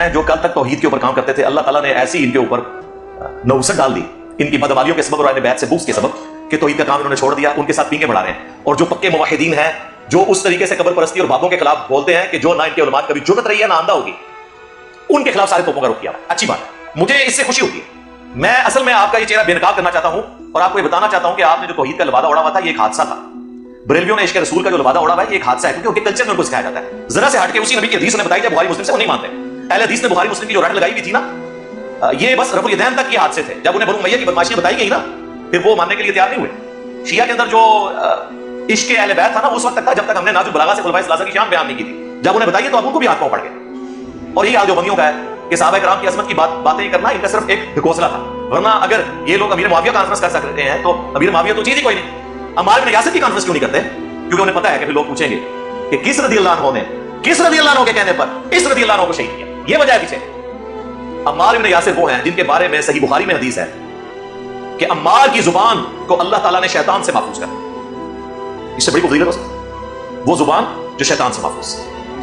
جو کل تک توحید کے اوپر کام کرتے تھے، اللہ تعالیٰ نے ایسی ان کے اوپر نوسط ڈال دی ان کی بدعمالیوں کے سبب اور اہل بیت سے بغض کے سبب کہ توحید کا کام انہوں نے چھوڑ دیا، ان کے ساتھ پینگے بڑھا رہے ہیں۔ اور جو پکے موحدین ہیں، جو اس طریقے سے قبر پرستی اور بابوں کے خلاف بولتے ہیں کہ جو نہ ان کے علماء کبھی جرأت رہی ہے نہ آندہ ہوگی، ان کے خلاف سارے توپوں کا رخ کیا۔ اچھی بات ہے، مجھے اس سے خوشی ہوتی ہے۔ میں اصل میں آپ کا یہ چہرہ بے نقاب کرنا چاہتا ہوں اور آپ کو یہ بتانا چاہتا ہوں کہ آپ نے جو توحید کا لبادہ اڑا ہوا تھا، یہ ایک حادثہ تھا۔ بریلویوں نے عشق رسول کا جو لبادہ اڑا ہوا ہے، یہ ایک حادثہ ہے، کیونکہ ان کے کلچر میں ان کو سکھایا جاتا ہے۔ ذرا سے ہٹ کے اسی نبی کی حدیث نے بتائی جب بخاری مسلم سے وہ نہیں مانتے۔ اہل حدیث نے بخاری مسلم کی جو رٹ لگائی ہوئی تھی نا، یہ بس رفع الیدین تک یہ حادثے تھے۔ جب انہیں بنو امیہ کی بدماشیاں بتائی گئی نا، پھر وہ ماننے کے لیے تیار نہیں ہوئے۔ شیعہ کے اندر جو عشق اہل بیت تھا نا، اس وقت تک تھا جب تک ہم نے ناز البلاغہ سے خلفائے ثلاثہ کی شان بیان نہیں کی تھی۔ جب انہیں بتائیے تو اب ان کو بھی ہاتھ پاؤں پڑ گئے۔ اور یہی حال دیوبندیوں کا ہے کہ صحابہ کرام کی عظمت کی باتیں کرنا ان کا صرف ایک ڈھکوسلا تھا، ورنہ اگر یہ لوگ امیر معاویہ کانفرنس کر سکتے ہیں تو امیر معاویہ تو چیز ہی کوئی نہیں۔ عمار بن یاسر کی کانفرنس کیوں نہیں کرتے؟ کیونکہ انہیں پتا ہے کہ پھر لوگ پوچھیں گے کہ کس رضی اللہ عنہ نے کس رضی اللہ عنہ کے کہنے پر اس رضی اللہ عنہ کو شہید کیا۔ یہ وجہ ہے پیچھے۔ عمار بن یاسر وہ ہیں جن کے بارے میں صحیح بخاری میں حدیث ہے کہ عمار کی زبان کو اللہ تعالیٰ نے شیطان سے محفوظ کر، اس سے بڑی فضیلت ہو سکتی، وہ زبان جو شیطان سے محفوظ۔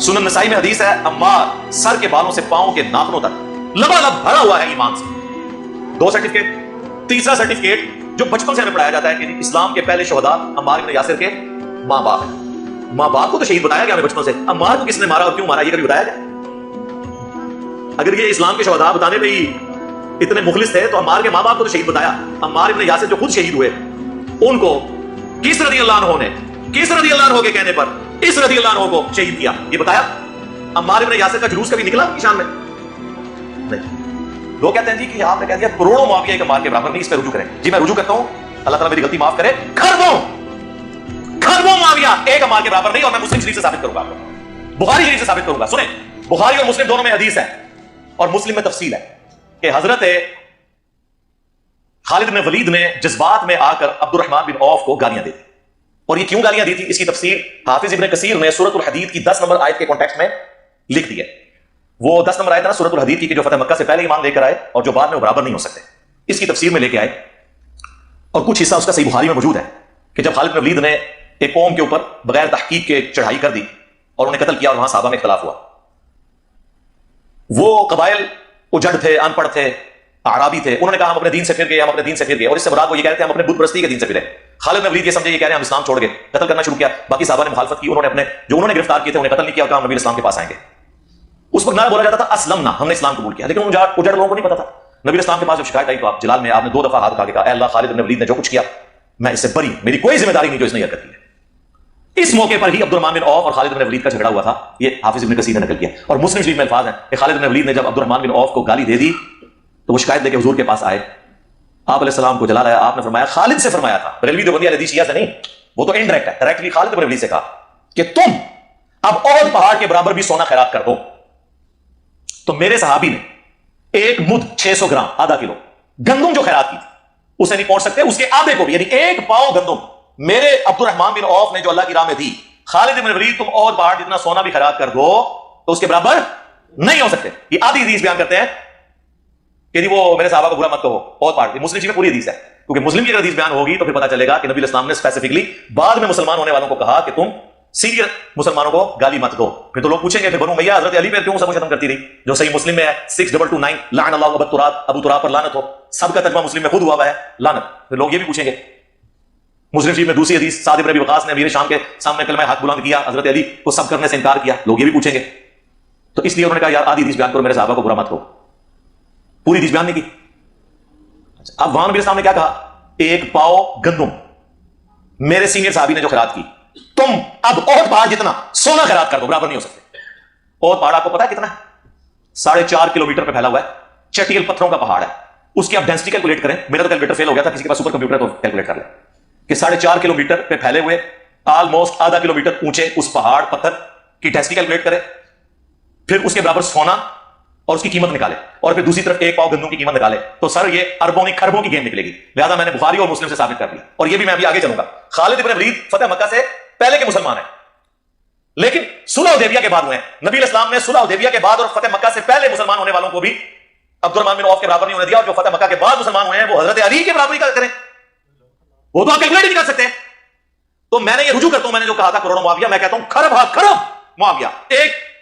سنن نسائی میں حدیث ہے عمار سر کے بالوں سے پاؤں کے ناخنوں تک لبالب بھرا ہوا ہے ایمان سے۔ دو سرٹیفکیٹ۔ تیسرا سرٹیفکیٹ جو بچپن سے ہمیں پڑھایا جاتا ہے کہ اسلام کے پہلے شہداء عمار بن یاسر کے ماں باپ ہیں۔ ماں باپ کو تو شہید بتایا گیا ہمیں بچپن سے، عمار کو کس نے مارا اور کیوں مارا یہ کبھی بتایا گیا؟ اگر یہ اسلام کے شہداء بتانے میں ہی اتنے مخلص تھے تو عمار کے ماں باپ کو تو شہید بتایا۔ عمار بن یاسر جو خود شہید ہوئے، ان کو کس رضی اللہ عنہ نے کس رضی اللہ عنہ کے کہنے پر اس رضی اللہ عنہ کو شہید کیا، یہ بتایا؟ عمار بن یاسر کا جلوس کبھی نکلا کی شان میں؟ نہیں۔ لوگ کہتے ہیں جی کہ آپ نے کہہ دیا کروڑوں معاویہ ایک عمار کے برابر نہیں، اس پہ رجوع کریں۔ جی میں رجوع کرتا ہوں، اللہ تعالیٰ میری غلطی معاف کرے، خربوں معاویہ ایک عمار کے برابر نہیں، اور میں مسلم شریف سے ثابت کروں گا، بخاری شریف سے ثابت کروں گا۔ سنیں، بخاری اور مسلم دونوں میں حدیث ہے اور مسلم میں تفصیل ہے کہ حضرت خالد بن ولید نے جذبات میں آ کر عبد الرحمن بن عوف کو گالیاں دی تھی۔ اور یہ کیوں گالیاں دی تھی، اس کی تفسیر حافظ ابن کثیر نے سورۃ الحدید کی 10 نمبر آیت کے کانٹیکسٹ میں لکھ دی ہے۔ وہ 10 نمبر آیت ہے نا سورۃ الحدید کی کہ جو فتح مکہ سے پہلے ایمان لے کر آئے اور جو بعد میں وہ برابر نہیں ہو سکتے، اس کی تفسیر میں لے کے آئے۔ اور کچھ حصہ اس کا صحیح بخاری میں موجود ہے کہ جب خالد بن ولید نے ایک قوم کے اوپر بغیر تحقیق کے چڑھائی کر دی اور انہیں قتل کیا اور وہاں صحابہ میں اختلاف ہوا، وہ قبائل اجڑ تھے، ان پڑھ تھے، اعرابی تھے، انہوں نے کہا ہم اپنے دین سے پھر گئے، ہم اپنے دین سے پھر گئے، اور اس سے مراد وہ یہ کہہ رہے تھے ہم اپنے بت پرستی کے دین سے پھرے۔ خالد بن ولید یہ سمجھے، یہ کہہ رہے ہیں ہم اسلام چھوڑ گئے، قتل کرنا شروع کیا۔ باقی صحابہ نے مخالفت کی، انہوں نے اپنے جو انہوں نے گرفتار کیے تھے انہیں قتل نہیں کیا اور کہا ہم نبی اسلام کے پاس آئیں گے۔ اس وقت نہ بولا جاتا تھا اسلمنا، ہم نے اسلام قبول کیا، لیکن اجڑ لوگوں کو نہیں پتا تھا۔ نبی اسلام کے پاس جب شکایت آئی تو آپ جلال میں آپ نے 2 دفعہ ہاتھ اٹھا کے کہا اے اللہ، خالد بن ولید نے جو کچھ کیا میں اس سے بری، میری کوئی ذمہ داری نہیں جو اس نے حرکت کی ہے۔ اس موقع پر ہی عبد الرحمن بن عوف اور خالد بن ولید کا جھگڑا ہوا تھا، یہ حافظ ابن کثیر نے نقل کیا۔ اور مسلم شریف میں الفاظ ہیں کہ خالد بن ولید نے جب عبد الرحمن بن عوف کو گالی دے دی تو وہ شکایت لے کے حضور کے پاس آئے، آپ علیہ السلام کو جلا لایا، آپ نے فرمایا خالد سے فرمایا تھا، بریلوی دیوبندی حدیث شیعہ سے نہیں، وہ تو انڈائریکٹ ہے، ڈائریکٹلی خالد بن ولید سے کہا کہ تم اب احد پہاڑ کے برابر بھی سونا خیرات کر دو۔ تو میرے صحابی نے ایک مد 600 گرام آدھا کلو گندم جو خیرات کی تھی اسے نہیں پہنچ سکتے، اس کے آدھے کو بھی، یعنی ایک پاؤ گندم میرے عبد الرحمن بن عوف نے جو اللہ کی راہ میں دی، خالد بن ولید تم احد پہاڑ جتنا سونا بھی خیرات کر دو تو اس کے برابر نہیں ہو سکتے۔ یہ آدھی حدیث بیان کرتے ہیں کہ وہ میرے صحابہ کو برا مت کہو، احد پہاڑ کی مسلم شریف میں پوری حدیث ہے، کیونکہ مسلم کی اگر حدیث بیان ہوگی تو پھر پتہ چلے گا کہ نبی اسلام نے اسپیسیفکلی بعد میں مسلمان ہونے والوں کو کہا کہ تم سینئر مسلمانوں کو گالی مت دو۔ پھر تو لوگ پوچھیں گے پھر بنو امیہ حضرت علی پہ کیوں سب ختم کرتی رہی، جو صحیح مسلم میں ہے 6229 لعن اللہ ابو تراب، ابو تراب پر لعنت ہو، سب کا ترجمہ مسلم میں خود ہوا ہے لعنت۔ پھر لوگ یہ بھی پوچھیں گے مسلم شریف میں دوسری حدیث سعد بن ابی وقاص نے امیر شام کے سامنے کلمہ حق بلند کیا، حضرت علی کو سب کرنے سے انکار کیا، لوگ یہ بھی پوچھیں گے۔ تو اس لیے انہوں نے کہا یار آدھی حدیث بیان کرو، میرے صحابہ کو برا مت کہو، پوری حدیث بیان نہیں کی۔ اب وہاں نبی اسلام نے کیا کہا، ایک پاؤ گندم میرے سینئر صحابی نے جو خیرات کی، تم اب احد پہاڑ جتنا سونا خیرات کر دو، برابر نہیں ہو سکتے۔ احد پہاڑ آپ کو پتا ہے کتنا ہے؟ 4.5 کلومیٹر پہ پھیلا ہوا ہے، چٹیل پتھروں کا پہاڑ ہے، اس کی آپ ڈینسٹی کیلکولیٹ کریں، میرا تو کیلکولیٹر فیل ہو گیا تھا، کسی کے پاس سپر کمپیوٹر تو کیلکولیٹ کر لیں کہ 4.5 کلومیٹر پہ پھیلے ہوئے آلموسٹ آدھا کلومیٹر اونچے اس پہاڑ پتھر کی ڈینسٹی کیلکولیٹ کرے، پھر اس کے برابر سونا اور اس کی قیمت نکالے، اور پھر دوسری طرف ایک پاؤ گندم کی قیمت نکالے، تو سر یہ اربوں نہیں کھربوں کی گیم نکلے گی۔ لہذا میں نے بخاری اور مسلم سے ثابت کر دیا، اور یہ بھی میں ابھی آگے چلوں گا۔ خالد بن ولید فتح مکہ سے پہلے کے مسلمان ہیں، لیکن صلح حدیبیہ کے بعد ہوئے ہیں۔ نبی اسلام نے صلح حدیبیہ کے بعد اور فتح مکہ سے پہلے مسلمان ہونے والوں کو بھی عبد الرحمن بن عوف کے برابر نہیں ہونے دیا، اور جو فتح مکہ کے بعد مسلمان ہوئے ہیں وہ حضرت علی کے برابر ہی کریں، وہ تو آپ کیلکولیٹ ہی نہیں کر سکتے۔ تو میں نے یہ رجوع کرتا ہوں، میں نے جو کہا تھا کروڑوں معاویہ، میں کہتا ہوں کھرب معاویہ، ایک